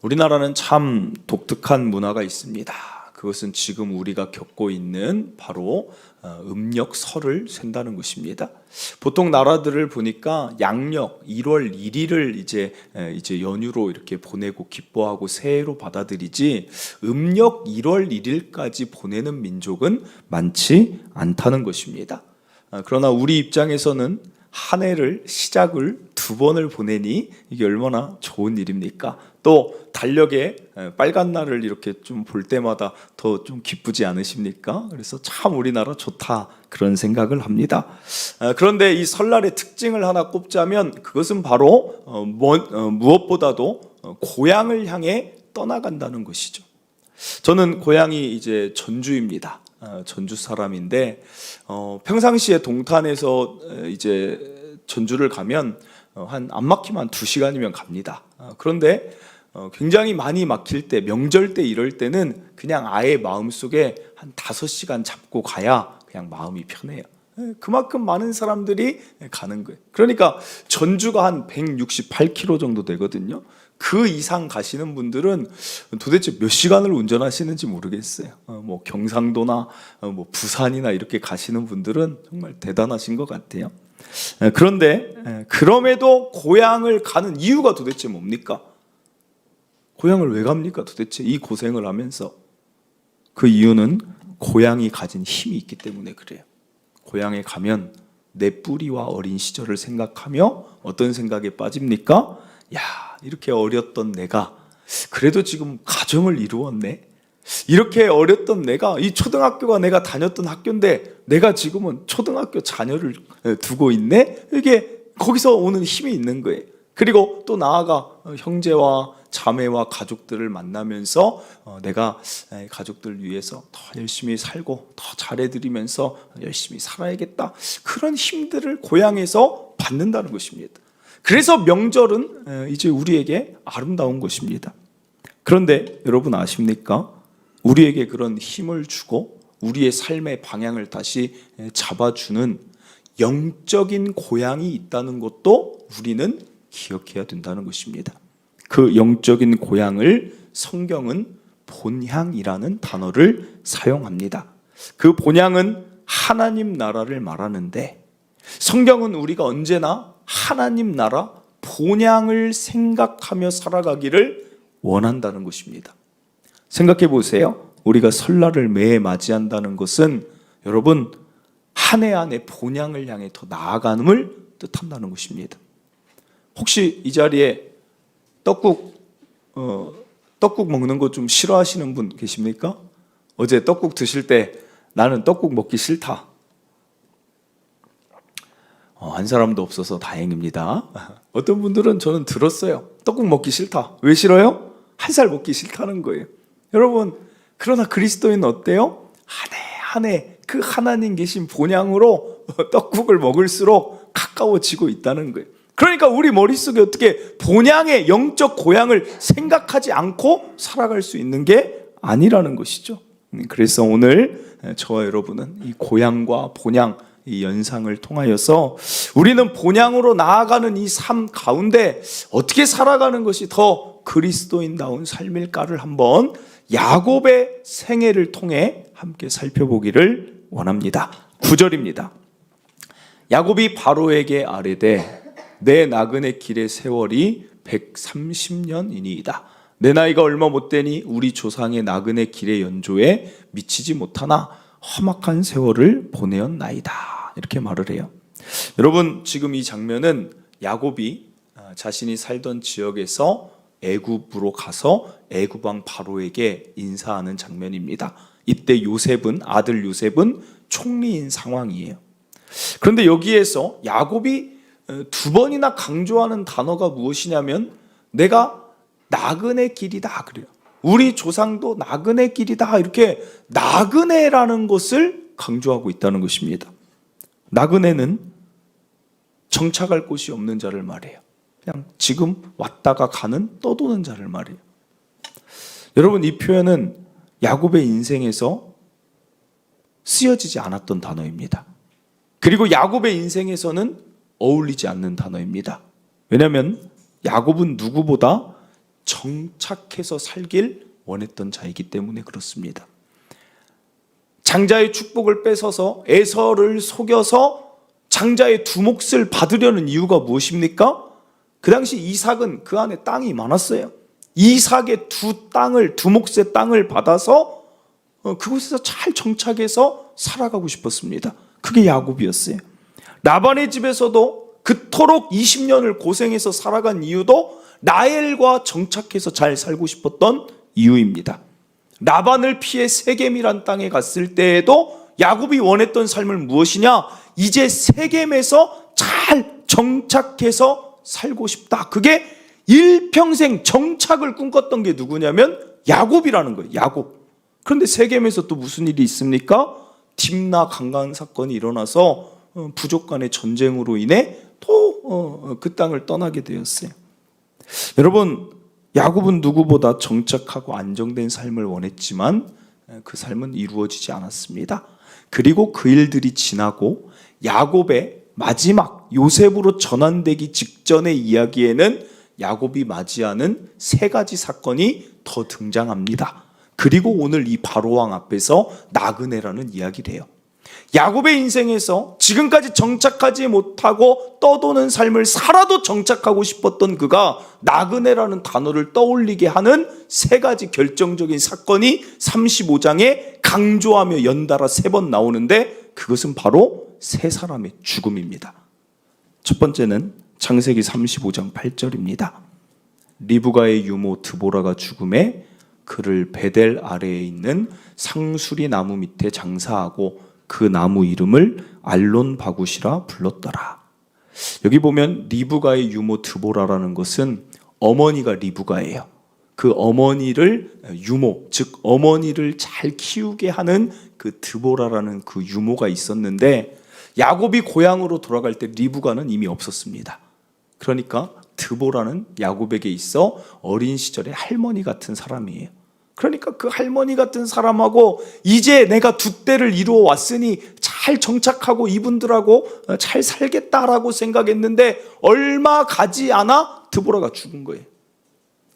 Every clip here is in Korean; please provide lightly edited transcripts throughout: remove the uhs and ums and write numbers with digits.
우리나라는 참 독특한 문화가 있습니다. 그것은 지금 우리가 겪고 있는 바로 음력설을 샌다는 것입니다. 보통 나라들을 보니까 양력 1월 1일을 이제 연휴로 이렇게 보내고 기뻐하고 새해로 받아들이지 음력 1월 1일까지 보내는 민족은 많지 않다는 것입니다. 그러나 우리 입장에서는 한 해를 시작을 2번을 보내니 이게 얼마나 좋은 일입니까? 또 달력에 빨간 날을 이렇게 좀 볼 때마다 더 좀 기쁘지 않으십니까? 그래서 참 우리나라 좋다 그런 생각을 합니다. 그런데 이 설날의 특징을 하나 꼽자면 그것은 바로 무엇보다도 고향을 향해 떠나간다는 것이죠. 저는 고향이 이제 전주입니다. 전주 사람인데 평상시에 동탄에서 이제 전주를 가면 안 막히면 2시간이면 갑니다. 그런데 굉장히 많이 막힐 때, 명절 때 이럴 때는 그냥 아예 마음속에 한 5시간 잡고 가야 그냥 마음이 편해요. 그만큼 많은 사람들이 가는 거예요. 그러니까 전주가 한 168km 정도 되거든요. 그 이상 가시는 분들은 도대체 몇 시간을 운전하시는지 모르겠어요. 뭐 경상도나 뭐 부산이나 이렇게 가시는 분들은 정말 대단하신 것 같아요. 그런데 그럼에도 고향을 가는 이유가 도대체 뭡니까? 고향을 왜 갑니까? 도대체 이 고생을 하면서. 그 이유는 고향이 가진 힘이 있기 때문에 그래요. 고향에 가면 내 뿌리와 어린 시절을 생각하며 어떤 생각에 빠집니까? 야, 이렇게 어렸던 내가 그래도 지금 가정을 이루었네. 이렇게 어렸던 내가, 이 초등학교가 내가 다녔던 학교인데 내가 지금은 초등학교 자녀를 두고 있네. 이게 거기서 오는 힘이 있는 거예요. 그리고 또 나아가 형제와 자매와 가족들을 만나면서 내가 가족들 위해서 더 열심히 살고 더 잘해드리면서 열심히 살아야겠다. 그런 힘들을 고향에서 받는다는 것입니다. 그래서 명절은 이제 우리에게 아름다운 것입니다. 그런데 여러분 아십니까? 우리에게 그런 힘을 주고 우리의 삶의 방향을 다시 잡아주는 영적인 고향이 있다는 것도 우리는 기억해야 된다는 것입니다. 그 영적인 고향을 성경은 본향이라는 단어를 사용합니다. 그 본향은 하나님 나라를 말하는데 성경은 우리가 언제나 하나님 나라 본향을 생각하며 살아가기를 원한다는 것입니다. 생각해 보세요. 우리가 설날을 매해 맞이한다는 것은 여러분 한 해 한 해 본향을 향해 더 나아감을 뜻한다는 것입니다. 혹시 이 자리에 떡국 먹는 거 좀 싫어하시는 분 계십니까? 어제 떡국 드실 때 나는 떡국 먹기 싫다. 한 사람도 없어서 다행입니다. 어떤 분들은 저는 들었어요. 떡국 먹기 싫다. 왜 싫어요? 한 살 먹기 싫다는 거예요. 여러분, 그러나 그리스도인은 어때요? 한 해 한 해 그 하나님 계신 본향으로 떡국을 먹을수록 가까워지고 있다는 거예요. 그러니까 우리 머릿속에 어떻게 본향의 영적 고향을 생각하지 않고 살아갈 수 있는 게 아니라는 것이죠. 그래서 오늘 저와 여러분은 이 고향과 본향 이 연상을 통하여서 우리는 본향으로 나아가는 이 삶 가운데 어떻게 살아가는 것이 더 그리스도인다운 삶일까를 한번 야곱의 생애를 통해 함께 살펴보기를 원합니다. 9절입니다. 야곱이 바로에게 아뢰되 내 나그네 길의 세월이 130년이니이다. 내 나이가 얼마 못 되니 우리 조상의 나그네 길의 연조에 미치지 못하나 험악한 세월을 보내었나이다. 이렇게 말을 해요. 여러분, 지금 이 장면은 야곱이 자신이 살던 지역에서 애굽으로 가서 애굽 왕 바로에게 인사하는 장면입니다. 이때 아들 요셉은 총리인 상황이에요. 그런데 여기에서 야곱이 2번이나 강조하는 단어가 무엇이냐면 내가 나그네 길이다 그래요. 우리 조상도 나그네 길이다 이렇게 나그네라는 것을 강조하고 있다는 것입니다. 나그네는 정착할 곳이 없는 자를 말해요. 그냥 지금 왔다가 가는 떠도는 자를 말해요. 여러분, 이 표현은 야곱의 인생에서 쓰여지지 않았던 단어입니다. 그리고 야곱의 인생에서는 어울리지 않는 단어입니다. 왜냐하면 야곱은 누구보다 정착해서 살길 원했던 자이기 때문에 그렇습니다. 장자의 축복을 뺏어서 에서를 속여서 장자의 두 몫을 받으려는 이유가 무엇입니까? 그 당시 이삭은 그 안에 땅이 많았어요. 이삭의 두 몫의 땅을 받아서 그곳에서 잘 정착해서 살아가고 싶었습니다. 그게 야곱이었어요. 라반의 집에서도 그토록 20년을 고생해서 살아간 이유도 라헬과 정착해서 잘 살고 싶었던 이유입니다. 라반을 피해 세겜이란 땅에 갔을 때에도 야곱이 원했던 삶은 무엇이냐? 이제 세겜에서 잘 정착해서 살고 싶다. 그게 일평생 정착을 꿈꿨던 게 누구냐면 야곱이라는 거예요. 야곱. 그런데 세겜에서 또 무슨 일이 있습니까? 딥나 강간 사건이 일어나서 부족 간의 전쟁으로 인해 또 그 땅을 떠나게 되었어요. 여러분, 야곱은 누구보다 정착하고 안정된 삶을 원했지만 그 삶은 이루어지지 않았습니다. 그리고 그 일들이 지나고 야곱의 마지막 요셉으로 전환되기 직전의 이야기에는 야곱이 맞이하는 세 가지 사건이 더 등장합니다. 그리고 오늘 이 바로왕 앞에서 나그네라는 이야기를 해요. 야곱의 인생에서 지금까지 정착하지 못하고 떠도는 삶을 살아도 정착하고 싶었던 그가 나그네라는 단어를 떠올리게 하는 세 가지 결정적인 사건이 35장에 강조하며 연달아 3번 나오는데 그것은 바로 세 사람의 죽음입니다. 첫 번째는 창세기 35장 8절입니다. 리브가의 유모 드보라가 죽음에 그를 베델 아래에 있는 상수리 나무 밑에 장사하고 그 나무 이름을 알론 바굿이라 불렀더라. 여기 보면 리브가의 유모 드보라라는 것은 어머니가 리브가예요. 그 어머니를 유모, 즉 어머니를 잘 키우게 하는 그 드보라라는 그 유모가 있었는데 야곱이 고향으로 돌아갈 때 리브가는 이미 없었습니다. 그러니까 드보라는 야곱에게 있어 어린 시절의 할머니 같은 사람이에요. 그러니까 그 할머니 같은 사람하고 이제 내가 두 때를 이루어 왔으니 잘 정착하고 이분들하고 잘 살겠다라고 생각했는데 얼마 가지 않아 드보라가 죽은 거예요.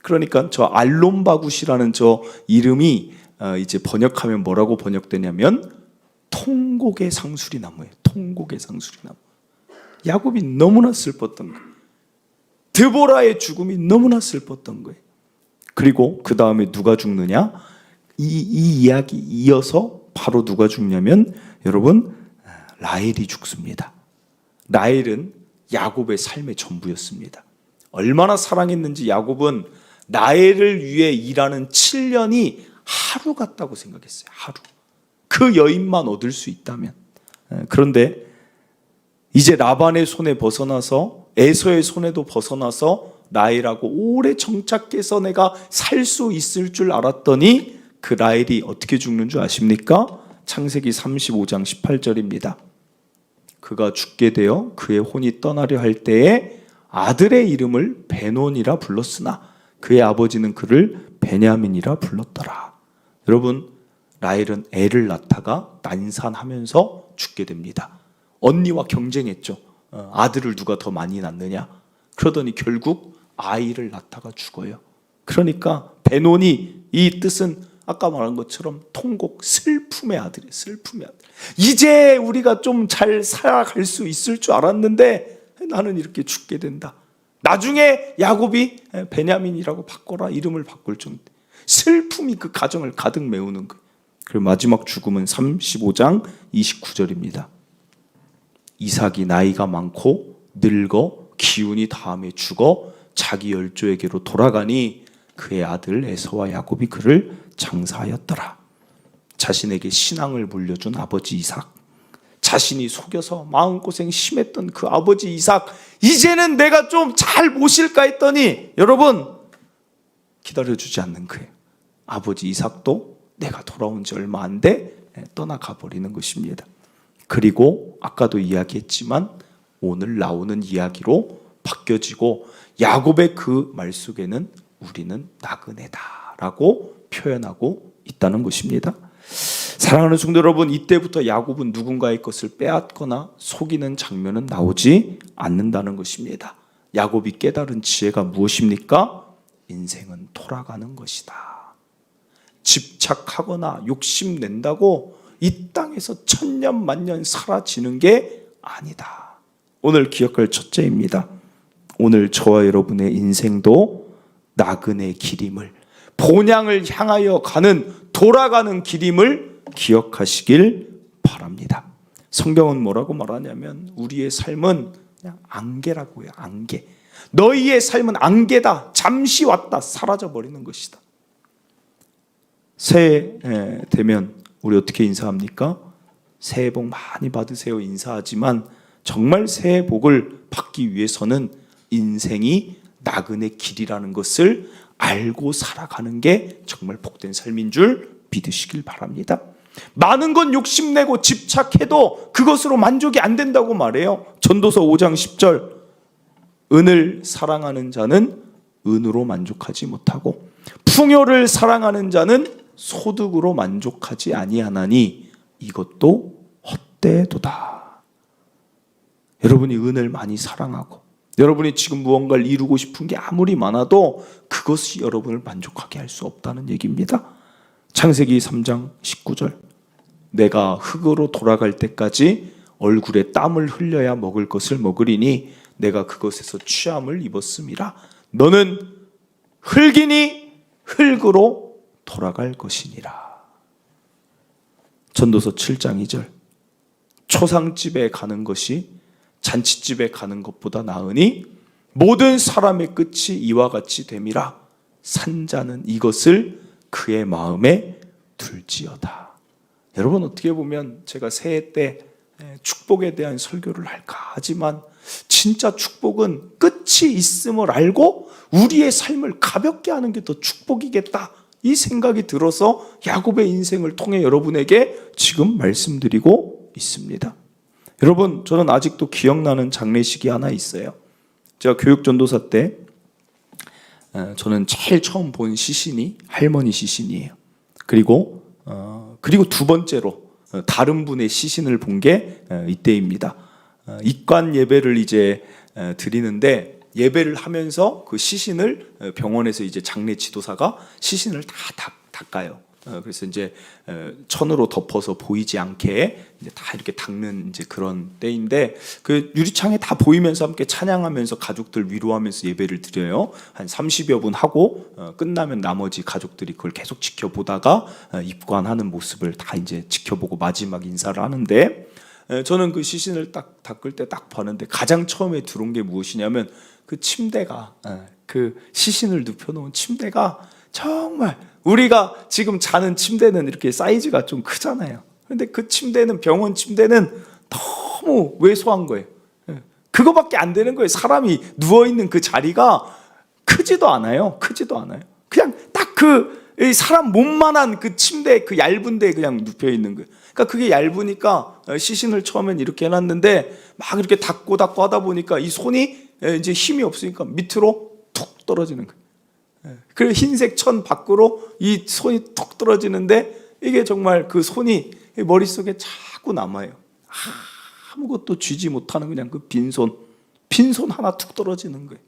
그러니까 저 알론바굿이라는 저 이름이 이제 번역하면 뭐라고 번역되냐면 통곡의 상수리 나무예요. 통곡의 상수리 나무. 야곱이 너무나 슬펐던 거예요. 드보라의 죽음이 너무나 슬펐던 거예요. 그리고 그 다음에 누가 죽느냐? 이 이야기 이어서 바로 누가 죽냐면 여러분 라헬이 죽습니다. 라헬은 야곱의 삶의 전부였습니다. 얼마나 사랑했는지 야곱은 라헬을 위해 일하는 7년이 하루 같다고 생각했어요. 하루. 그 여인만 얻을 수 있다면. 그런데 이제 라반의 손에 벗어나서 에서의 손에도 벗어나서 라헬하고 오래 정착해서 내가 살 수 있을 줄 알았더니 그 라헬이 어떻게 죽는 줄 아십니까? 창세기 35장 18절입니다. 그가 죽게 되어 그의 혼이 떠나려 할 때에 아들의 이름을 베논이라 불렀으나 그의 아버지는 그를 베냐민이라 불렀더라. 여러분, 라헬은 애를 낳다가 난산하면서 죽게 됩니다. 언니와 경쟁했죠. 아들을 누가 더 많이 낳느냐. 그러더니 결국 아이를 낳다가 죽어요. 그러니까 베논이 이 뜻은 아까 말한 것처럼 통곡, 슬픔의 아들이에요. 슬픔의 아들. 이제 우리가 좀 잘 살아갈 수 있을 줄 알았는데 나는 이렇게 죽게 된다. 나중에 야곱이 베냐민이라고 바꿔라 이름을 바꿀 정도. 슬픔이 그 가정을 가득 메우는 거예요. 그리고 마지막 죽음은 35장 29절입니다. 이삭이 나이가 많고 늙어 기운이 다함에 죽어 자기 열조에게로 돌아가니 그의 아들 에서와 야곱이 그를 장사하였더라. 자신에게 신앙을 물려준 아버지 이삭, 자신이 속여서 마음고생 심했던 그 아버지 이삭, 이제는 내가 좀 잘 모실까 했더니 여러분 기다려주지 않는 거예요. 아버지 이삭도 내가 돌아온 지 얼마 안 돼 떠나가 버리는 것입니다. 그리고 아까도 이야기했지만 오늘 나오는 이야기로 바뀌어지고 야곱의 그 말 속에는 우리는 나그네다라고 표현하고 있다는 것입니다. 사랑하는 성도 여러분, 이때부터 야곱은 누군가의 것을 빼앗거나 속이는 장면은 나오지 않는다는 것입니다. 야곱이 깨달은 지혜가 무엇입니까? 인생은 돌아가는 것이다. 집착하거나 욕심낸다고 이 땅에서 천년 만년 사라지는 게 아니다. 오늘 기억할 첫째입니다. 오늘 저와 여러분의 인생도 나그네 길임을, 본향을 향하여 가는 돌아가는 길임을 기억하시길 바랍니다. 성경은 뭐라고 말하냐면 우리의 삶은 그냥 안개라고 해요. 안개. 너희의 삶은 안개다. 잠시 왔다 사라져 버리는 것이다. 새해 되면 우리 어떻게 인사합니까? 새해 복 많이 받으세요 인사하지만 정말 새해 복을 받기 위해서는 인생이 나그네 길이라는 것을 알고 살아가는 게 정말 복된 삶인 줄 믿으시길 바랍니다. 많은 건 욕심내고 집착해도 그것으로 만족이 안 된다고 말해요. 전도서 5장 10절, 은을 사랑하는 자는 은으로 만족하지 못하고 풍요를 사랑하는 자는 소득으로 만족하지 아니하나니 이것도 헛되도다. 여러분이 은을 많이 사랑하고 여러분이 지금 무언가를 이루고 싶은 게 아무리 많아도 그것이 여러분을 만족하게 할 수 없다는 얘기입니다. 창세기 3장 19절, 내가 흙으로 돌아갈 때까지 얼굴에 땀을 흘려야 먹을 것을 먹으리니 내가 그것에서 취함을 입었음이라. 너는 흙이니 흙으로 돌아갈 것이니라. 전도서 7장 2절, 초상집에 가는 것이 잔치집에 가는 것보다 나으니 모든 사람의 끝이 이와 같이 됨이라. 산자는 이것을 그의 마음에 둘지어다. 여러분, 어떻게 보면 제가 새해 때 축복에 대한 설교를 할까 하지만 진짜 축복은 끝이 있음을 알고 우리의 삶을 가볍게 하는 게 더 축복이겠다, 이 생각이 들어서 야곱의 인생을 통해 여러분에게 지금 말씀드리고 있습니다. 여러분, 저는 아직도 기억나는 장례식이 하나 있어요. 제가 교육전도사 때 저는 제일 처음 본 시신이 할머니 시신이에요. 그리고 두 번째로 다른 분의 시신을 본 게 이때입니다. 입관 예배를 이제 드리는데 예배를 하면서 그 시신을 병원에서 이제 장례 지도사가 시신을 다 닦아요. 그래서 이제 천으로 덮어서 보이지 않게 이제 다 이렇게 닦는 이제 그런 때인데 그 유리창에 다 보이면서 함께 찬양하면서 가족들 위로하면서 예배를 드려요. 한 30여 분 하고 끝나면 나머지 가족들이 그걸 계속 지켜보다가 입관하는 모습을 다 이제 지켜보고 마지막 인사를 하는데 저는 그 시신을 딱 닦을 때 딱 봤는데 가장 처음에 들어온 게 무엇이냐면 그 침대가, 그 시신을 눕혀놓은 침대가 정말 우리가 지금 자는 침대는 이렇게 사이즈가 좀 크잖아요. 그런데 그 침대는, 병원 침대는 너무 왜소한 거예요. 그거밖에 안 되는 거예요. 사람이 누워있는 그 자리가 크지도 않아요. 그냥 딱 그 사람 몸만한 그 침대, 그 얇은 데에 그냥 눕혀있는 거예요. 그러니까 그게 얇으니까 시신을 처음엔 이렇게 해놨는데 막 이렇게 닦고 하다 보니까 이 손이 이제 힘이 없으니까 밑으로 툭 떨어지는 거예요. 그리고 흰색 천 밖으로 이 손이 툭 떨어지는데 이게 정말 그 손이 머릿속에 자꾸 남아요. 아무것도 쥐지 못하는 그냥 그 빈손 하나 툭 떨어지는 거예요.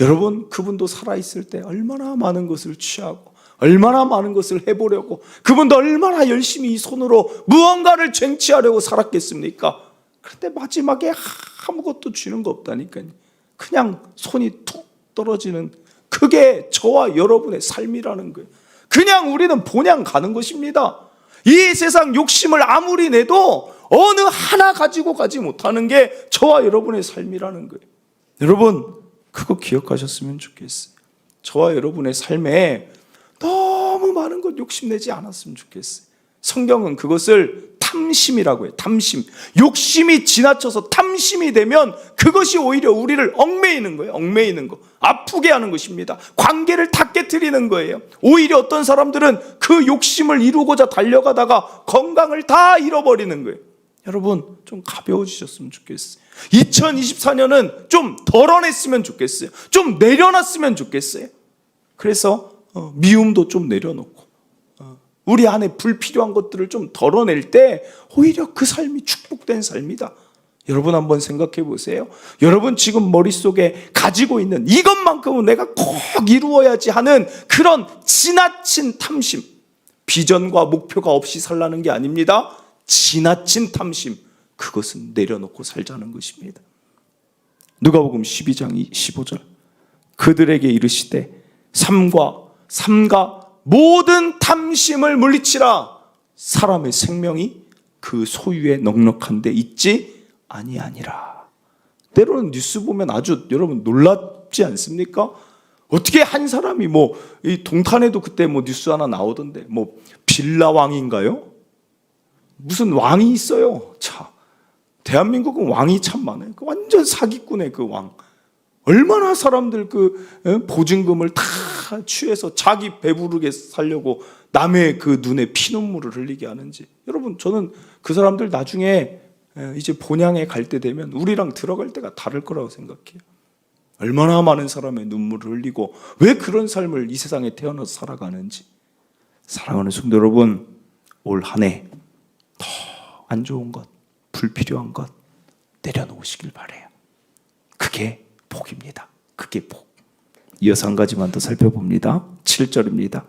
여러분, 그분도 살아있을 때 얼마나 많은 것을 취하고 얼마나 많은 것을 해보려고, 그분도 얼마나 열심히 이 손으로 무언가를 쟁취하려고 살았겠습니까? 그런데 마지막에 아무것도 쥐는 거 없다니까요. 그냥 손이 툭 떨어지는, 그게 저와 여러분의 삶이라는 거예요. 그냥 우리는 본향 가는 것입니다. 이 세상 욕심을 아무리 내도 어느 하나 가지고 가지 못하는 게 저와 여러분의 삶이라는 거예요. 여러분, 그거 기억하셨으면 좋겠어요. 저와 여러분의 삶에 너무 많은 것 욕심내지 않았으면 좋겠어요. 성경은 그것을 탐심이라고 해요. 탐심. 욕심이 지나쳐서 탐심이 되면 그것이 오히려 우리를 얽매이는 거예요. 얽매이는 거. 아프게 하는 것입니다. 관계를 다 깨트리는 거예요. 오히려 어떤 사람들은 그 욕심을 이루고자 달려가다가 건강을 다 잃어버리는 거예요. 여러분, 좀 가벼워지셨으면 좋겠어요. 2024년은 좀 덜어냈으면 좋겠어요. 좀 내려놨으면 좋겠어요. 그래서 미움도 좀 내려놓고 우리 안에 불필요한 것들을 좀 덜어낼 때 오히려 그 삶이 축복된 삶이다. 여러분 한번 생각해 보세요. 여러분 지금 머릿속에 가지고 있는 이것만큼은 내가 꼭 이루어야지 하는 그런 지나친 탐심, 비전과 목표가 없이 살라는 게 아닙니다. 지나친 탐심, 그것은 내려놓고 살자는 것입니다. 누가복음 12장 15절, 그들에게 이르시되 삼가 모든 탐심을 물리치라. 사람의 생명이 그 소유에 넉넉한 데 있지 아니하니라. 때로는 뉴스 보면 아주 여러분 놀랍지 않습니까? 어떻게 한 사람이 이 동탄에도 그때 뉴스 하나 나오던데 빌라 왕인가요? 무슨 왕이 있어요. 자, 대한민국은 왕이 참 많아요. 완전 사기꾼의 그 왕. 얼마나 사람들 보증금을 다 취해서 자기 배부르게 살려고 남의 그 눈에 피눈물을 흘리게 하는지. 여러분, 저는 그 사람들 나중에 이제 본향에 갈 때 되면 우리랑 들어갈 때가 다를 거라고 생각해요. 얼마나 많은 사람의 눈물을 흘리고 왜 그런 삶을 이 세상에 태어나서 살아가는지. 사랑하는 성도 여러분, 올 한 해 더 안 좋은 것, 불필요한 것 내려놓으시길 바라요. 그게 복입니다. 그게 복. 이어서 한 가지만 더 살펴봅니다. 7절입니다.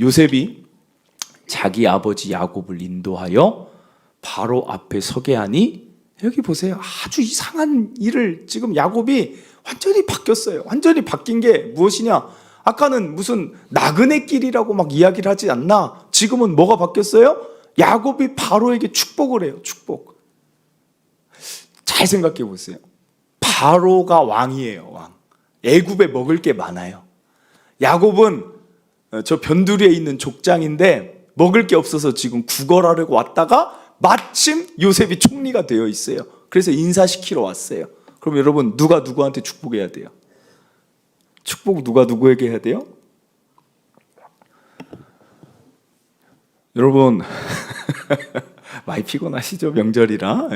요셉이 자기 아버지 야곱을 인도하여 바로 앞에 서게 하니, 여기 보세요. 아주 이상한 일을 지금 야곱이 완전히 바뀌었어요. 완전히 바뀐 게 무엇이냐? 아까는 무슨 나그네 길이라고 막 이야기를 하지 않나? 지금은 뭐가 바뀌었어요? 야곱이 바로에게 축복을 해요. 축복. 잘 생각해 보세요. 바로가 왕이에요. 왕. 애굽에 먹을 게 많아요. 야곱은 저 변두리에 있는 족장인데 먹을 게 없어서 지금 구걸하려고 왔다가 마침 요셉이 총리가 되어 있어요. 그래서 인사시키러 왔어요. 그럼 여러분, 누가 누구한테 축복해야 돼요? 축복 누가 누구에게 해야 돼요? 여러분 많이 피곤하시죠? 명절이라.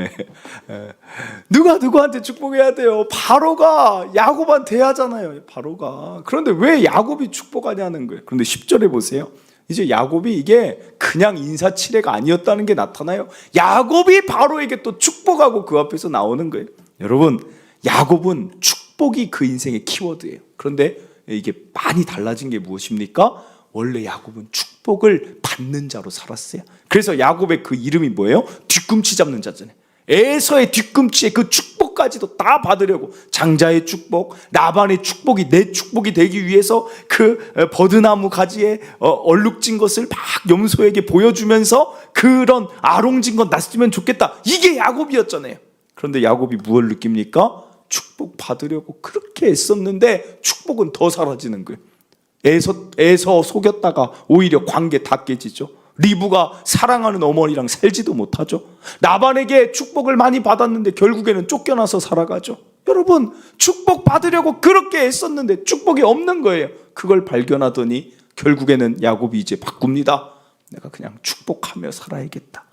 누가 누구한테 축복해야 돼요? 바로가 야곱한테 하잖아요. 바로가. 그런데 왜 야곱이 축복하냐는 거예요. 그런데 10절에 보세요. 이제 야곱이 이게 그냥 인사치레가 아니었다는 게 나타나요. 야곱이 바로에게 또 축복하고 그 앞에서 나오는 거예요. 여러분, 야곱은 축복이 그 인생의 키워드예요. 그런데 이게 많이 달라진 게 무엇입니까? 원래 야곱은 축복을 받는 자로 살았어요. 그래서 야곱의 그 이름이 뭐예요? 뒤꿈치 잡는 자잖아요. 에서의 뒤꿈치에 그 축복까지도 다 받으려고, 장자의 축복, 라반의 축복이 내 축복이 되기 위해서 그 버드나무 가지에 얼룩진 것을 막 염소에게 보여주면서 그런 아롱진 것 났으면 좋겠다. 이게 야곱이었잖아요. 그런데 야곱이 무엇을 느낍니까? 축복 받으려고 그렇게 애썼는데 축복은 더 사라지는 거예요. 애서 속였다가 오히려 관계 다 깨지죠. 리브가 사랑하는 어머니랑 살지도 못하죠. 라반에게 축복을 많이 받았는데 결국에는 쫓겨나서 살아가죠. 여러분, 축복 받으려고 그렇게 애썼는데 축복이 없는 거예요. 그걸 발견하더니 결국에는 야곱이 이제 바꿉니다. 내가 그냥 축복하며 살아야겠다.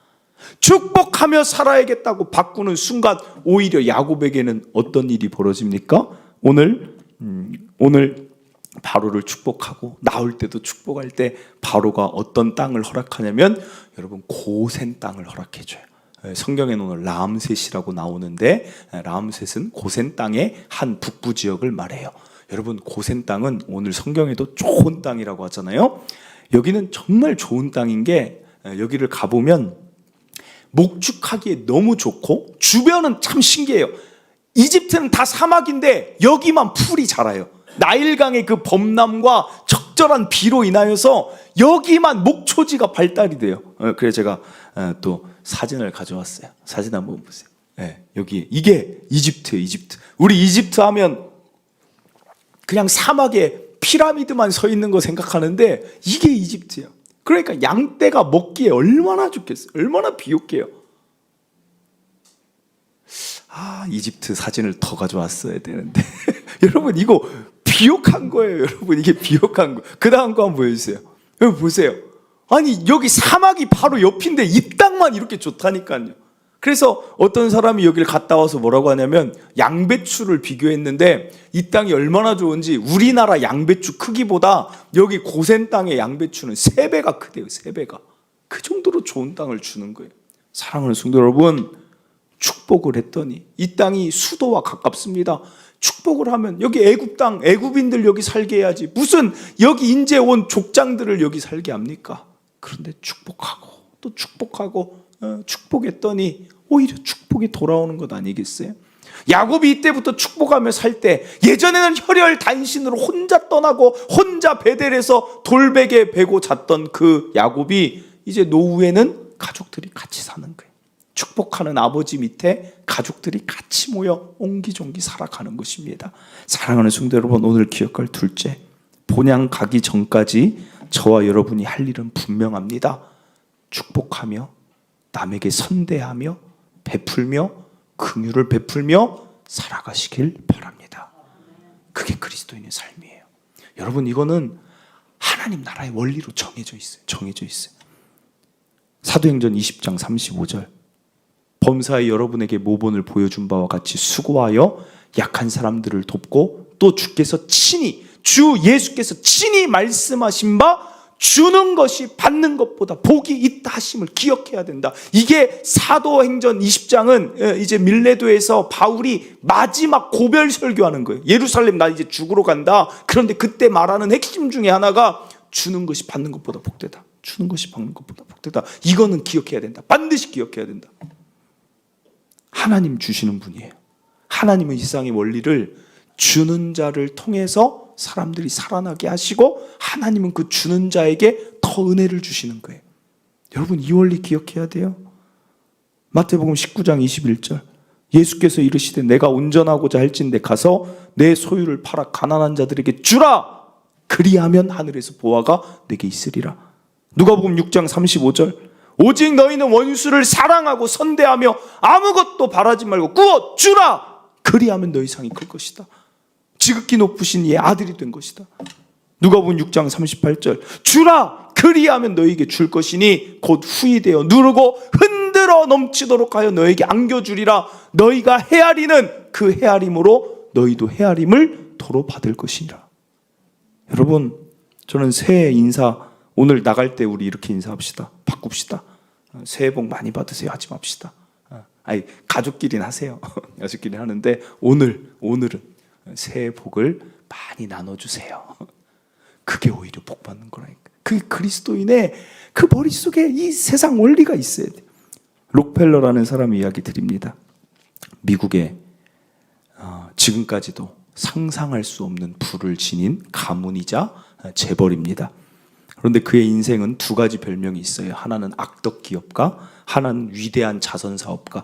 축복하며 살아야겠다고 바꾸는 순간 오히려 야곱에게는 어떤 일이 벌어집니까? 오늘 바로를 축복하고 나올 때도 축복할 때 바로가 어떤 땅을 허락하냐면, 여러분, 고센 땅을 허락해줘요. 성경에는 오늘 라암셋이라고 나오는데, 라암셋은 고센 땅의 한 북부 지역을 말해요. 여러분, 고센 땅은 오늘 성경에도 좋은 땅이라고 하잖아요. 여기는 정말 좋은 땅인 게, 여기를 가보면 목축하기에 너무 좋고 주변은 참 신기해요. 이집트는 다 사막인데 여기만 풀이 자라요. 나일강의 그 범람과 적절한 비로 인하여서 여기만 목초지가 발달이 돼요. 그래서 제가 또 사진을 가져왔어요. 사진 한번 보세요. 여기 이게 이집트예요. 이집트. 우리 이집트 하면 그냥 사막에 피라미드만 서 있는 거 생각하는데 이게 이집트예요. 그러니까 양떼가 먹기에 얼마나 좋겠어요. 얼마나 비옥해요. 이집트 사진을 더 가져왔어야 되는데 여러분, 이거 비옥한 거예요. 여러분, 이게 비옥한 거. 그 다음 거 한번 보여주세요. 여기 보세요. 아니, 여기 사막이 바로 옆인데 이 땅만 이렇게 좋다니까요. 그래서 어떤 사람이 여기를 갔다 와서 뭐라고 하냐면, 양배추를 비교했는데 이 땅이 얼마나 좋은지 우리나라 양배추 크기보다 여기 고센 땅의 양배추는 3배가 크대요. 3배가. 그 정도로 좋은 땅을 주는 거예요. 사랑하는 성도 여러분, 축복을 했더니 이 땅이 수도와 가깝습니다. 축복을 하면 여기 애굽 땅, 애굽인들 여기 살게 해야지. 무슨 여기 인제 온 족장들을 여기 살게 합니까? 그런데 축복하고 또 축복하고 축복했더니 오히려 축복이 돌아오는 것 아니겠어요? 야곱이 이때부터 축복하며 살 때, 예전에는 혈혈단신으로 혼자 떠나고 혼자 베델에서 돌베개 베고 잤던 그 야곱이 이제 노후에는 가족들이 같이 사는 거예요. 축복하는 아버지 밑에 가족들이 같이 모여 옹기종기 살아가는 것입니다. 사랑하는 성도 여러분, 오늘 기억할 둘째, 본향 가기 전까지 저와 여러분이 할 일은 분명합니다. 축복하며 남에게 선대하며 베풀며 긍휼을 베풀며 살아가시길 바랍니다. 그게 그리스도인의 삶이에요. 여러분, 이거는 하나님 나라의 원리로 정해져 있어요. 사도행전 20장 35절, 범사에 여러분에게 모본을 보여준 바와 같이 수고하여 약한 사람들을 돕고 또 주 예수께서 친히 말씀하신 바 주는 것이 받는 것보다 복이 있다 하심을 기억해야 된다. 이게 사도행전 20장은 이제 밀레도에서 바울이 마지막 고별 설교하는 거예요. 예루살렘 나 이제 죽으러 간다. 그런데 그때 말하는 핵심 중에 하나가 주는 것이 받는 것보다 복되다. 주는 것이 받는 것보다 복되다. 이거는 기억해야 된다. 반드시 기억해야 된다. 하나님 주시는 분이에요. 하나님은 이 세상의 원리를 주는 자를 통해서 사람들이 살아나게 하시고, 하나님은 그 주는 자에게 더 은혜를 주시는 거예요. 여러분, 이 원리 기억해야 돼요. 마태복음 19장 21절, 예수께서 이르시되 내가 온전하고자 할진대 가서 내 소유를 팔아 가난한 자들에게 주라. 그리하면 하늘에서 보화가 내게 있으리라. 누가복음 6장 35절, 오직 너희는 원수를 사랑하고 선대하며 아무것도 바라지 말고 구워 주라. 그리하면 너희 상이 클 것이다. 지극히 높으신 이의 아들이 된 것이다. 누가복음 6장 38절, 주라. 그리하면 너희에게 줄 것이니 곧 후히 되어 누르고 흔들어 넘치도록 하여 너희에게 안겨주리라. 너희가 헤아리는 그 헤아림으로 너희도 헤아림을 도로 받을 것이니라. 여러분, 저는 새해 인사, 오늘 나갈 때 우리 이렇게 인사합시다. 바꿉시다. 새해 복 많이 받으세요 하지 맙시다. 아니, 가족끼리는 하세요. 가족끼리 하는데 오늘은 새해 복을 많이 나눠주세요. 그게 오히려 복 받는 거라니까. 그게 그리스도인의 그 머릿속에 이 세상 원리가 있어야 돼요. 록펠러라는 사람 이야기 드립니다. 미국에 지금까지도 상상할 수 없는 부를 지닌 가문이자 재벌입니다. 그런데 그의 인생은 두 가지 별명이 있어요. 하나는 악덕 기업가, 하나는 위대한 자선 사업가.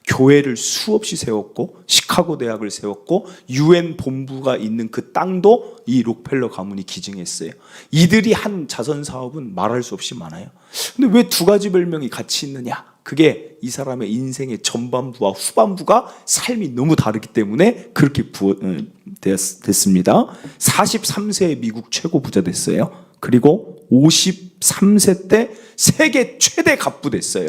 교회를 수없이 세웠고 시카고 대학을 세웠고 UN 본부가 있는 그 땅도 이 록펠러 가문이 기증했어요. 이들이 한 자선 사업은 말할 수 없이 많아요. 근데 왜 두 가지 별명이 같이 있느냐? 그게 이 사람의 인생의 전반부와 후반부가 삶이 너무 다르기 때문에 그렇게 됐습니다. 43세에 미국 최고 부자 됐어요. 그리고 53세 때 세계 최대 갑부 됐어요.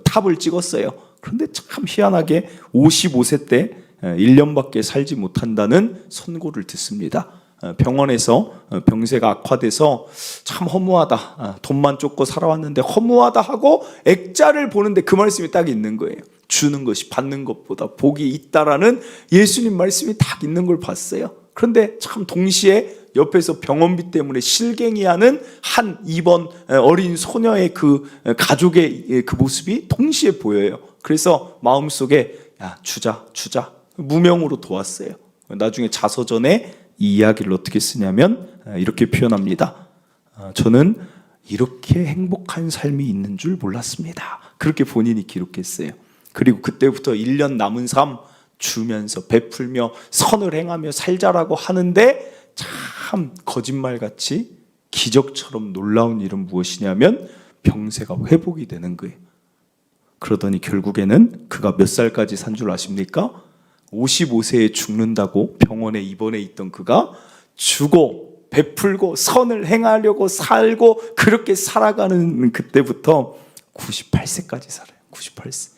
탑을 찍었어요. 그런데 참 희한하게 55세 때 1년밖에 살지 못한다는 선고를 듣습니다. 병원에서 병세가 악화돼서 참 허무하다, 돈만 쫓고 살아왔는데 허무하다 하고 액자를 보는데 그 말씀이 딱 있는 거예요. 주는 것이 받는 것보다 복이 있다라는 예수님 말씀이 딱 있는 걸 봤어요. 그런데 참 동시에 옆에서 병원비 때문에 실갱이하는 한 입원 어린 소녀의 그 가족의 그 모습이 동시에 보여요. 그래서 마음속에 야, 주자 무명으로 도왔어요. 나중에 자서전에 이 이야기를 어떻게 쓰냐면 이렇게 표현합니다. 저는 이렇게 행복한 삶이 있는 줄 몰랐습니다. 그렇게 본인이 기록했어요. 그리고 그때부터 1년 남은 삶 주면서 베풀며 선을 행하며 살자라고 하는데, 참 거짓말같이 기적처럼 놀라운 일은 무엇이냐면 병세가 회복이 되는 거예요. 그러더니 결국에는 그가 몇 살까지 산 줄 아십니까? 55세에 죽는다고 병원에 입원해 있던 그가 주고 베풀고 선을 행하려고 살고 그렇게 살아가는 그때부터 98세까지 살아요. 98세.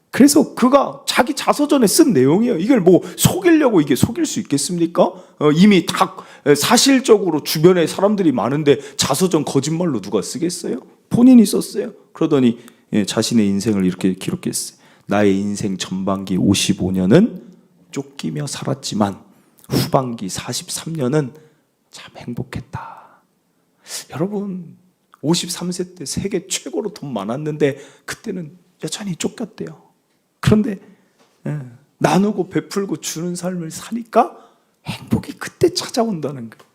그래서 그가 자기 자서전에 쓴 내용이에요. 이걸 뭐 속이려고 이게 속일 수 있겠습니까? 이미 다 사실적으로 주변에 사람들이 많은데 자서전 거짓말로 누가 쓰겠어요? 본인이 썼어요. 그러더니 자신의 인생을 이렇게 기록했어요. 나의 인생 전반기 55년은 쫓기며 살았지만 후반기 43년은 참 행복했다. 여러분 53세 때 세계 최고로 돈 많았는데 그때는 여전히 쫓겼대요. 그런데 나누고 베풀고 주는 삶을 사니까 행복이 그때 찾아온다는 거예요.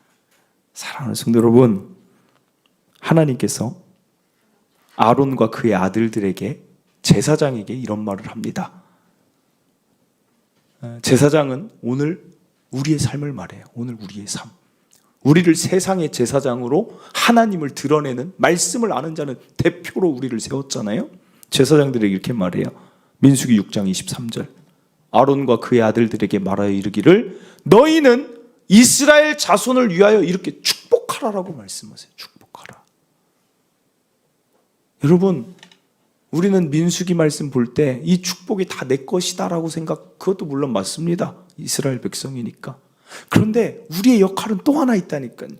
사랑하는 성도 여러분, 하나님께서 아론과 그의 아들들에게, 제사장에게 이런 말을 합니다. 제사장은 오늘 우리의 삶을 말해요. 오늘 우리의 삶. 우리를 세상의 제사장으로 하나님을 드러내는, 말씀을 아는 자는 대표로 우리를 세웠잖아요. 제사장들에게 이렇게 말해요. 민수기 6장 23절. 아론과 그의 아들들에게 말하여 이르기를 너희는 이스라엘 자손을 위하여 이렇게 축복하라라고 말씀하세요. 축복하라. 여러분, 우리는 민수기 말씀 볼 때 이 축복이 다 내 것이다라고 생각, 그것도 물론 맞습니다. 이스라엘 백성이니까. 그런데 우리의 역할은 또 하나 있다니까요.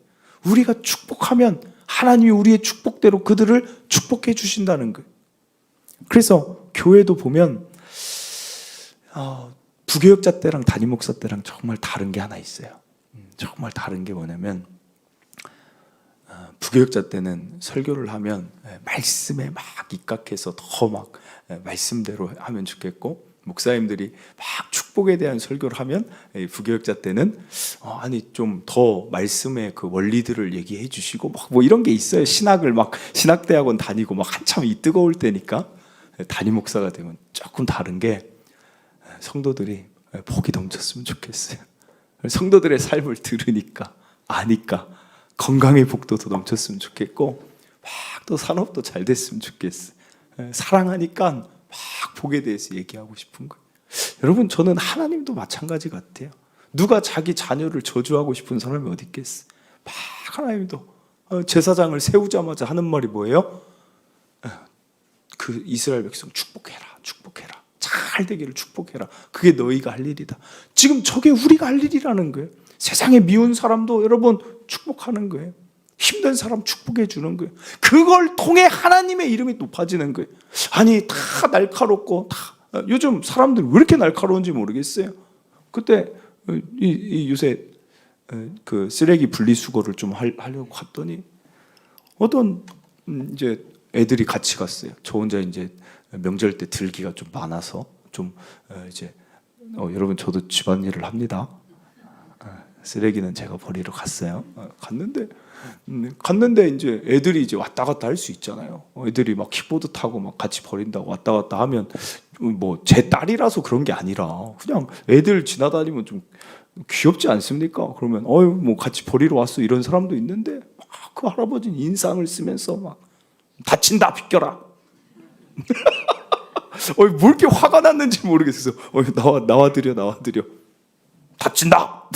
우리가 축복하면 하나님이 우리의 축복대로 그들을 축복해 주신다는 거예요. 그래서 교회도 보면 부교역자 때랑 담임 목사 때랑 정말 다른 게 하나 있어요. 정말 다른 게 뭐냐면, 부교역자 때는 설교를 하면 말씀에 막 입각해서 더 막 말씀대로 하면 좋겠고, 목사님들이 막 축복에 대한 설교를 하면 부교역자 때는 아니 좀 더 말씀의 그 원리들을 얘기해 주시고 막 뭐 이런 게 있어요. 신학을 막 신학대학원 다니고 막 한참 이 뜨거울 때니까. 담임 목사가 되면 조금 다른 게, 성도들이 복이 넘쳤으면 좋겠어요. 성도들의 삶을 들으니까 아니까 건강의 복도 더 넘쳤으면 좋겠고, 막 또 산업도 잘 됐으면 좋겠어요. 사랑하니까 막 복에 대해서 얘기하고 싶은 거예요. 여러분, 저는 하나님도 마찬가지 같아요. 누가 자기 자녀를 저주하고 싶은 사람이 어디 있겠어요? 막 하나님도 제사장을 세우자마자 하는 말이 뭐예요? 그 이스라엘 백성 축복해라, 축복해라, 잘 되기를 축복해라. 그게 너희가 할 일이다. 지금 저게 우리가 할 일이라는 거예요. 세상에 미운 사람도 여러분 축복하는 거예요. 힘든 사람 축복해 주는 거예요. 그걸 통해 하나님의 이름이 높아지는 거예요. 아니 다 날카롭고 다, 요즘 사람들이 왜 이렇게 날카로운지 모르겠어요. 그때 요새 그 쓰레기 분리수거를 좀 하려고 갔더니 어떤 이제 애들이 같이 갔어요. 저 혼자 이제 명절 때 들기가 좀 많아서 좀 이제 여러분, 저도 집안일을 합니다. 쓰레기는 제가 버리러 갔어요. 갔는데 이제 애들이 이제 왔다 갔다 할 수 있잖아요. 애들이 막 킥보드 타고 막 같이 버린다고 왔다 갔다 하면 뭐 제 딸이라서 그런 게 아니라 그냥 애들 지나다니면 좀 귀엽지 않습니까? 그러면 뭐 같이 버리러 왔어 이런 사람도 있는데, 막 그 할아버지는 인상을 쓰면서 막 다친다 비껴라. 뭐 이렇게 화가 났는지 모르겠어. 나와드려 다친다.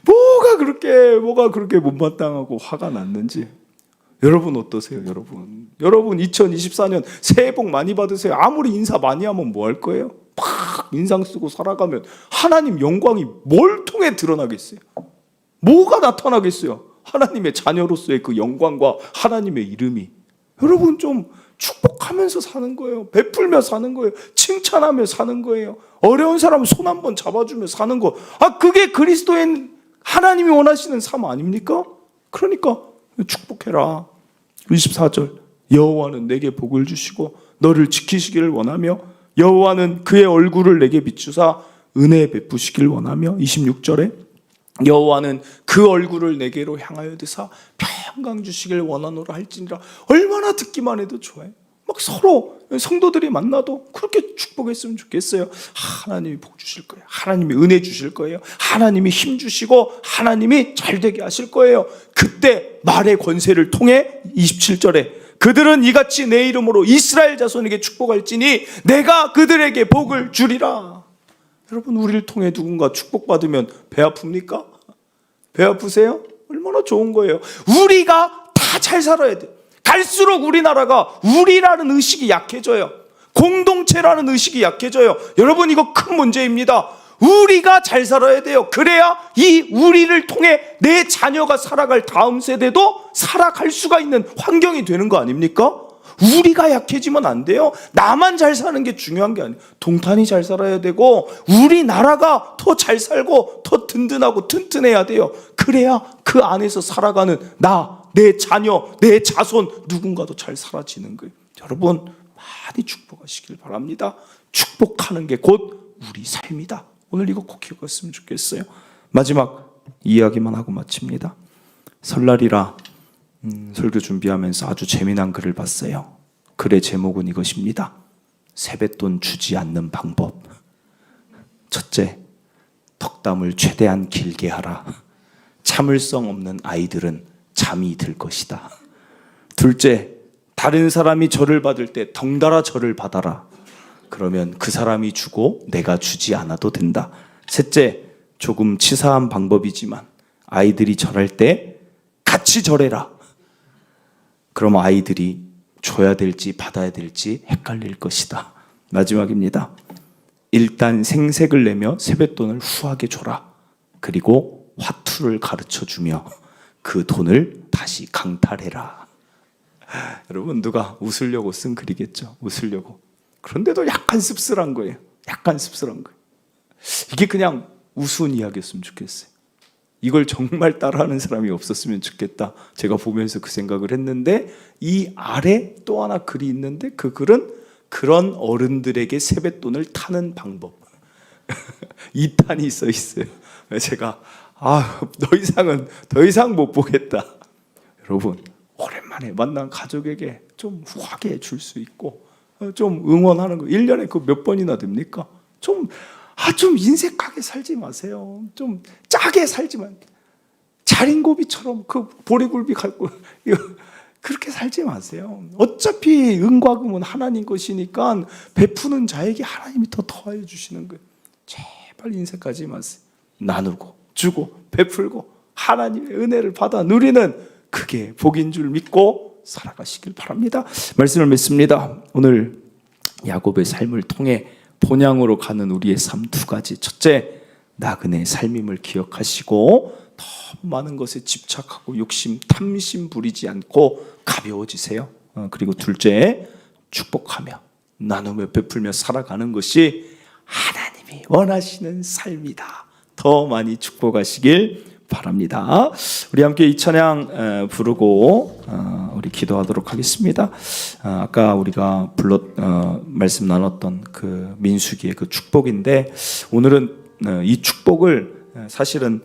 뭐가 그렇게 못마땅하고 화가 났는지. 여러분 어떠세요? 여러분 2024년 새해 복 많이 받으세요. 아무리 인사 많이 하면 뭐 할 거예요? 팍 인상 쓰고 살아가면 하나님 영광이 뭘 통해 드러나겠어요? 뭐가 나타나겠어요? 하나님의 자녀로서의 그 영광과 하나님의 이름이. 여러분 좀 축복하면서 사는 거예요. 베풀며 사는 거예요. 칭찬하며 사는 거예요. 어려운 사람 손 한번 잡아주며 사는 거. 그게 그리스도인 하나님이 원하시는 삶 아닙니까? 그러니까 축복해라. 24절. 여호와는 내게 복을 주시고 너를 지키시기를 원하며 여호와는 그의 얼굴을 내게 비추사 은혜 베푸시길 원하며 26절에 여호와는 그 얼굴을 내게로 향하여 드사 평강 주시길 원하노라 할지니라. 얼마나 듣기만 해도 좋아요. 막 서로 성도들이 만나도 그렇게 축복했으면 좋겠어요. 하나님이 복 주실 거예요. 하나님이 은혜 주실 거예요. 하나님이 힘 주시고 하나님이 잘 되게 하실 거예요. 그때 말의 권세를 통해 27절에 그들은 이같이 내 이름으로 이스라엘 자손에게 축복할지니 내가 그들에게 복을 주리라. 여러분, 우리를 통해 누군가 축복받으면 배 아픕니까? 배 아프세요? 얼마나 좋은 거예요. 우리가 다 잘 살아야 돼요. 갈수록 우리나라가 우리라는 의식이 약해져요. 공동체라는 의식이 약해져요. 여러분, 이거 큰 문제입니다. 우리가 잘 살아야 돼요. 그래야 이 우리를 통해 내 자녀가 살아갈 다음 세대도 살아갈 수가 있는 환경이 되는 거 아닙니까? 우리가 약해지면 안 돼요. 나만 잘 사는 게 중요한 게 아니에요. 동탄이 잘 살아야 되고 우리나라가 더 잘 살고 더 든든하고 튼튼해야 돼요. 그래야 그 안에서 살아가는 나, 내 자녀, 내 자손 누군가도 잘 살아지는 거예요. 여러분 많이 축복하시길 바랍니다. 축복하는 게 곧 우리 삶이다. 오늘 이거 꼭 기억했으면 좋겠어요. 마지막 이야기만 하고 마칩니다. 설날이라 설교 준비하면서 아주 재미난 글을 봤어요. 글의 제목은 이것입니다. 세뱃돈 주지 않는 방법. 첫째, 덕담을 최대한 길게 하라. 참을성 없는 아이들은 잠이 들 것이다. 둘째, 다른 사람이 절을 받을 때 덩달아 절을 받아라. 그러면 그 사람이 주고 내가 주지 않아도 된다. 셋째, 조금 치사한 방법이지만 아이들이 절할 때 같이 절해라. 그럼 아이들이 줘야 될지 받아야 될지 헷갈릴 것이다. 마지막입니다. 일단 생색을 내며 세뱃돈을 후하게 줘라. 그리고 화투를 가르쳐주며 그 돈을 다시 강탈해라. 여러분 누가 웃으려고 쓴 글이겠죠. 웃으려고. 그런데도 약간 씁쓸한 거예요. 약간 씁쓸한 거예요. 이게 그냥 우스운 이야기였으면 좋겠어요. 이걸 정말 따라하는 사람이 없었으면 좋겠다. 제가 보면서 그 생각을 했는데 이 아래 또 하나 글이 있는데 그 글은 그런 어른들에게 세뱃돈을 타는 방법. 2탄이 써 있어요. 제가 더 이상 못 보겠다. 여러분 오랜만에 만난 가족에게 좀 후하게 줄 수 있고 좀 응원하는 거 1년에 그 몇 번이나 됩니까? 좀 인색하게 살지 마세요. 좀 짜게 살지 마. 자린고비처럼 그 보리굴비 갈고 그렇게 살지 마세요. 어차피 은과 금은 하나님 것이니까 베푸는 자에게 하나님이 더 더해 주시는 거예요. 제발 인색하지 마세요. 나누고 주고 베풀고 하나님의 은혜를 받아 누리는 그게 복인 줄 믿고 살아가시길 바랍니다. 말씀을 맺습니다. 오늘 야곱의 삶을 통해 본향으로 가는 우리의 삶 두 가지. 첫째, 나그네의 삶임을 기억하시고 너무 많은 것에 집착하고 욕심, 탐심 부리지 않고 가벼워지세요. 그리고 둘째, 축복하며 나누며 베풀며 살아가는 것이 하나님이 원하시는 삶이다. 더 많이 축복하시길 바랍니다. 우리 함께 이 찬양 부르고 우리 기도하도록 하겠습니다. 아까 우리가 말씀 나눴던 그 민수기의 그 축복인데 오늘은 이 축복을 사실은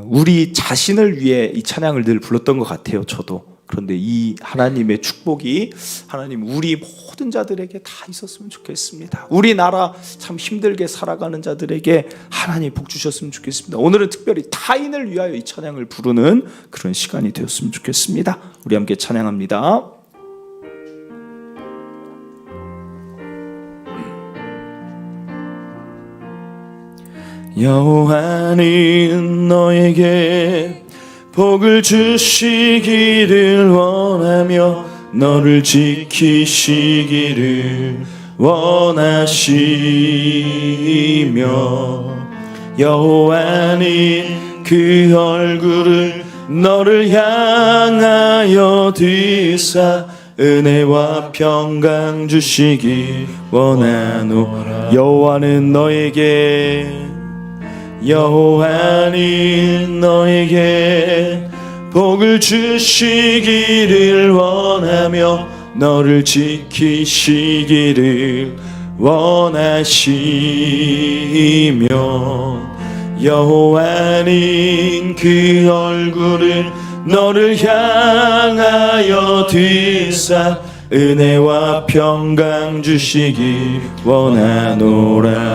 우리 자신을 위해 이 찬양을 늘 불렀던 것 같아요. 저도. 그런데 이 하나님의 축복이 하나님 우리 모든 자들에게 다 있었으면 좋겠습니다. 우리나라 참 힘들게 살아가는 자들에게 하나님 복 주셨으면 좋겠습니다. 오늘은 특별히 타인을 위하여 이 찬양을 부르는 그런 시간이 되었으면 좋겠습니다. 우리 함께 찬양합니다. 여호와는 너에게 복을 주시기를 원하며 너를 지키시기를 원하시며 여호와는 그 얼굴을 너를 향하여 드사 은혜와 평강 주시기 원하노라. 여호와는 너에게 복을 주시기를 원하며 너를 지키시기를 원하시며 여호와는 그 얼굴을 너를 향하여 드사 은혜와 평강 주시기 원하노라.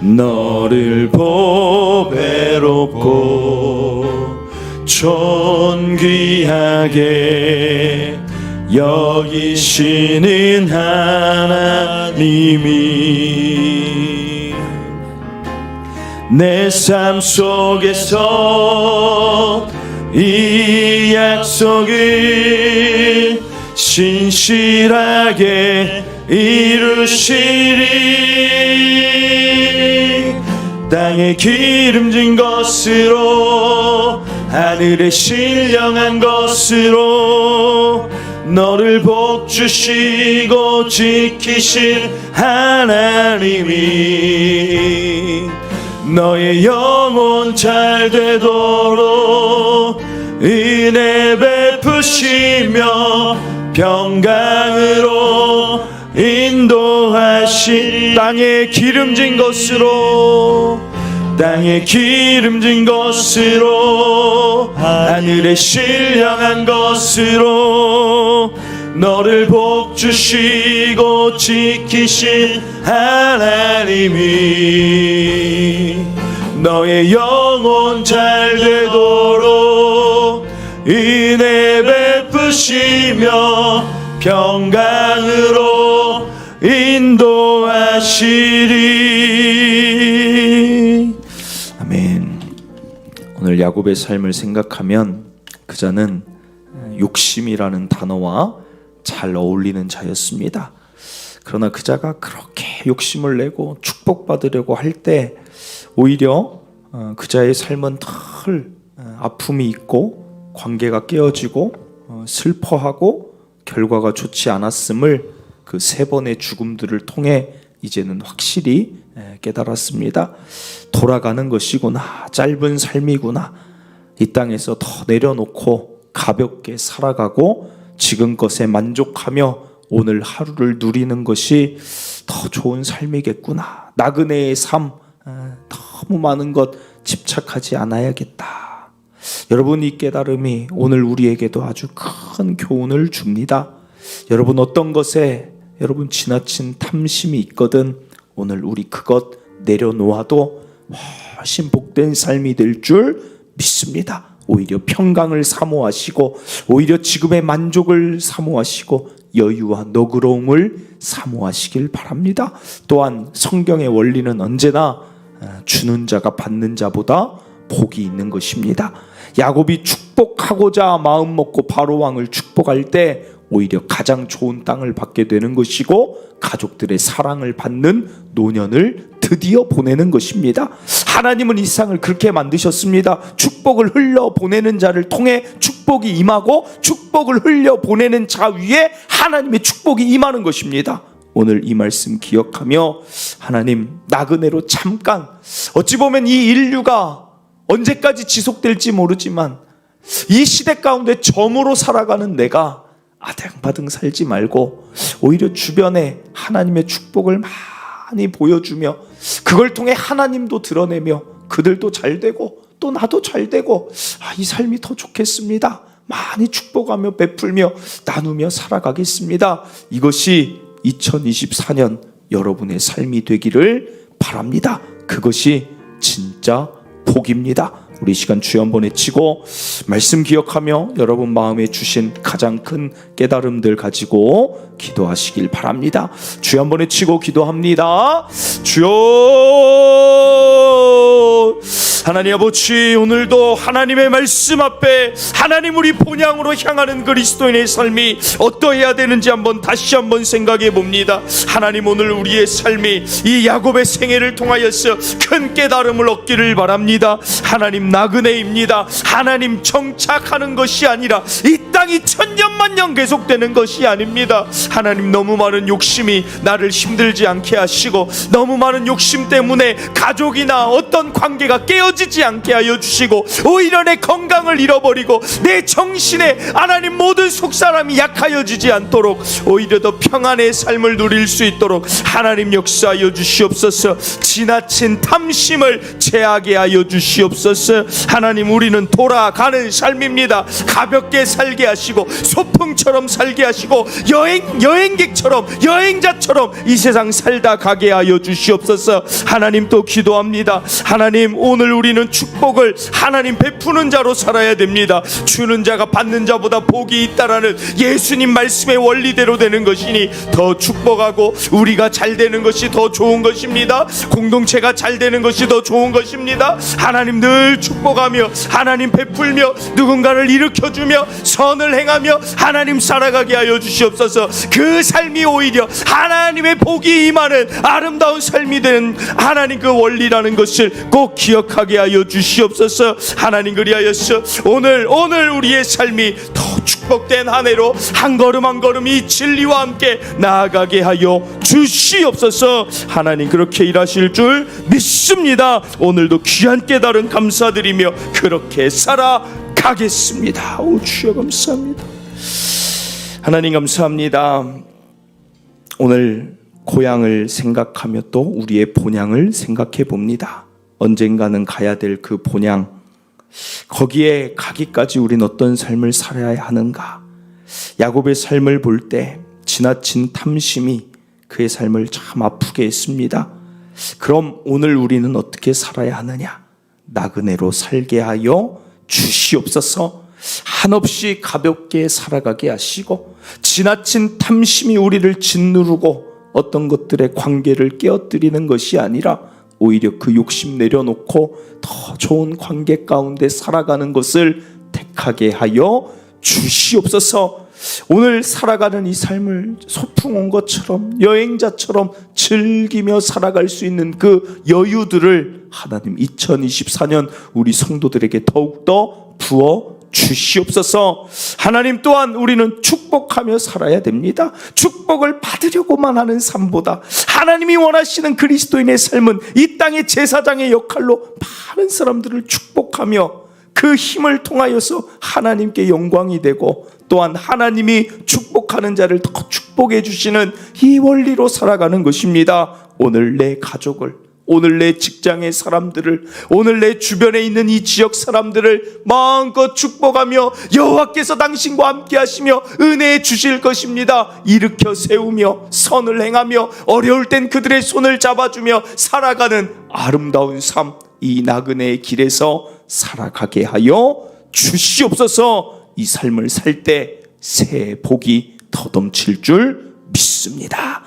너를 보배롭고 존귀하게 여기시는 하나님이 내 삶 속에서 이 약속을 신실하게 이루시리. 땅에 기름진 것으로 하늘에 신령한 것으로 너를 복주시고 지키실 하나님이 너의 영혼 잘 되도록 은혜 베푸시며 평강으로 인도하신 땅에 기름진 것으로 하늘에 신령한 것으로 너를 복주시고 지키신 하나님이 너의 영혼 잘 되도록 은혜 베푸시며 평강으로 인도하시리. 아멘. 오늘 야곱의 삶을 생각하면 그자는 욕심이라는 단어와 잘 어울리는 자였습니다. 그러나 그자가 그렇게 욕심을 내고 축복받으려고 할 때 오히려 그자의 삶은 늘 아픔이 있고 관계가 깨어지고 슬퍼하고 결과가 좋지 않았음을 그 3번의 죽음들을 통해 이제는 확실히 깨달았습니다. 돌아가는 것이구나, 짧은 삶이구나, 이 땅에서 더 내려놓고 가볍게 살아가고 지금 것에 만족하며 오늘 하루를 누리는 것이 더 좋은 삶이겠구나. 나그네의 삶, 너무 많은 것 집착하지 않아야겠다. 여러분, 이 깨달음이 오늘 우리에게도 아주 큰 교훈을 줍니다. 여러분, 어떤 것에 여러분 지나친 탐심이 있거든 오늘 우리 그것 내려놓아도 훨씬 복된 삶이 될 줄 믿습니다. 오히려 평강을 사모하시고 오히려 지금의 만족을 사모하시고 여유와 너그러움을 사모하시길 바랍니다. 또한 성경의 원리는 언제나 주는 자가 받는 자보다 복이 있는 것입니다. 야곱이 축복하고자 마음 먹고 바로 왕을 축복할 때 오히려 가장 좋은 땅을 받게 되는 것이고 가족들의 사랑을 받는 노년을 드디어 보내는 것입니다. 하나님은 이 세상을 그렇게 만드셨습니다. 축복을 흘려 보내는 자를 통해 축복이 임하고 축복을 흘려 보내는 자 위에 하나님의 축복이 임하는 것입니다. 오늘 이 말씀 기억하며 하나님, 나그네로 잠깐, 어찌 보면 이 인류가 언제까지 지속될지 모르지만 이 시대 가운데 점으로 살아가는 내가 아등바등 살지 말고 오히려 주변에 하나님의 축복을 많이 보여주며 그걸 통해 하나님도 드러내며 그들도 잘 되고 또 나도 잘 되고 이 삶이 더 좋겠습니다. 많이 축복하며 베풀며 나누며 살아가겠습니다. 이것이 2024년 여러분의 삶이 되기를 바랍니다. 그것이 진짜 복입니다. 우리 시간 주여 한번 외치고 말씀 기억하며 여러분 마음에 주신 가장 큰 깨달음들 가지고 기도하시길 바랍니다. 주여 한번 외치고 기도합니다. 주여, 하나님 아버지, 오늘도 하나님의 말씀 앞에 하나님 우리 본향으로 향하는 그리스도인의 삶이 어떠해야 되는지 다시 한번 생각해 봅니다. 하나님, 오늘 우리의 삶이 이 야곱의 생애를 통하여서 큰 깨달음을 얻기를 바랍니다. 하나님, 나그네입니다. 하나님 정착하는 것이 아니라 이 땅이 천년만년 계속되는 것이 아닙니다. 하나님, 너무 많은 욕심이 나를 힘들지 않게 하시고 너무 많은 욕심 때문에 가족이나 어떤 관계가 깨어지지 않게 하여 주시고 오히려 내 건강을 잃어버리고 내 정신에 하나님 모든 속사람이 약하여지지 않도록 오히려 더 평안의 삶을 누릴 수 있도록 하나님 역사하여 주시옵소서. 지나친 탐심을 제하게 하여 주시옵소서. 하나님, 우리는 돌아가는 삶입니다. 가볍게 살게 하시고 소풍처럼 살게 하시고 여행객처럼 여행자처럼 이 세상 살다 가게 하여 주시옵소서. 하나님, 또 기도합니다. 하나님, 오늘 우리는 축복을 하나님 베푸는 자로 살아야 됩니다. 주는 자가 받는 자보다 복이 있다라는 예수님 말씀의 원리대로 되는 것이니 더 축복하고 우리가 잘 되는 것이 더 좋은 것입니다. 공동체가 잘 되는 것이 더 좋은 것입니다. 하나님, 늘 축복하며 하나님 베풀며 누군가를 일으켜주며 선을 선을 행하며 하나님 살아가게 하여 주시옵소서. 그 삶이 오히려 하나님의 복이 임하는 아름다운 삶이 되는 하나님 그 원리라는 것을 꼭 기억하게 하여 주시옵소서. 하나님 그리하여서 오늘 우리의 삶이 더 축복된 한 해로 한 걸음 한 걸음 이 진리와 함께 나아가게 하여 주시옵소서. 하나님 그렇게 일하실 줄 믿습니다. 오늘도 귀한 깨달음 감사드리며 그렇게 살아가겠습니다. 오 주여 감사합니다. 하나님 감사합니다. 오늘 고향을 생각하며 또 우리의 본향을 생각해 봅니다. 언젠가는 가야 될 그 본향, 거기에 가기까지 우린 어떤 삶을 살아야 하는가? 야곱의 삶을 볼 때 지나친 탐심이 그의 삶을 참 아프게 했습니다. 그럼 오늘 우리는 어떻게 살아야 하느냐? 나그네로 살게 하여 주시옵소서. 한없이 가볍게 살아가게 하시고 지나친 탐심이 우리를 짓누르고 어떤 것들의 관계를 깨어뜨리는 것이 아니라 오히려 그 욕심 내려놓고 더 좋은 관계 가운데 살아가는 것을 택하게 하여 주시옵소서. 오늘 살아가는 이 삶을 소풍 온 것처럼 여행자처럼 즐기며 살아갈 수 있는 그 여유들을 하나님 2024년 우리 성도들에게 더욱더 부어 주시옵소서. 하나님 또한 우리는 축복하며 살아야 됩니다. 축복을 받으려고만 하는 삶보다 하나님이 원하시는 그리스도인의 삶은 이 땅의 제사장의 역할로 많은 사람들을 축복하며 그 힘을 통하여서 하나님께 영광이 되고 또한 하나님이 축복하는 자를 더 축복해 주시는 이 원리로 살아가는 것입니다. 오늘 내 가족을, 오늘 내 직장의 사람들을, 오늘 내 주변에 있는 이 지역 사람들을 마음껏 축복하며 여호와께서 당신과 함께 하시며 은혜 주실 것입니다. 일으켜 세우며 선을 행하며 어려울 땐 그들의 손을 잡아주며 살아가는 아름다운 삶, 이 나그네의 길에서 살아가게 하여 주시옵소서. 이 삶을 살 때 새 복이 더넘칠 줄 믿습니다.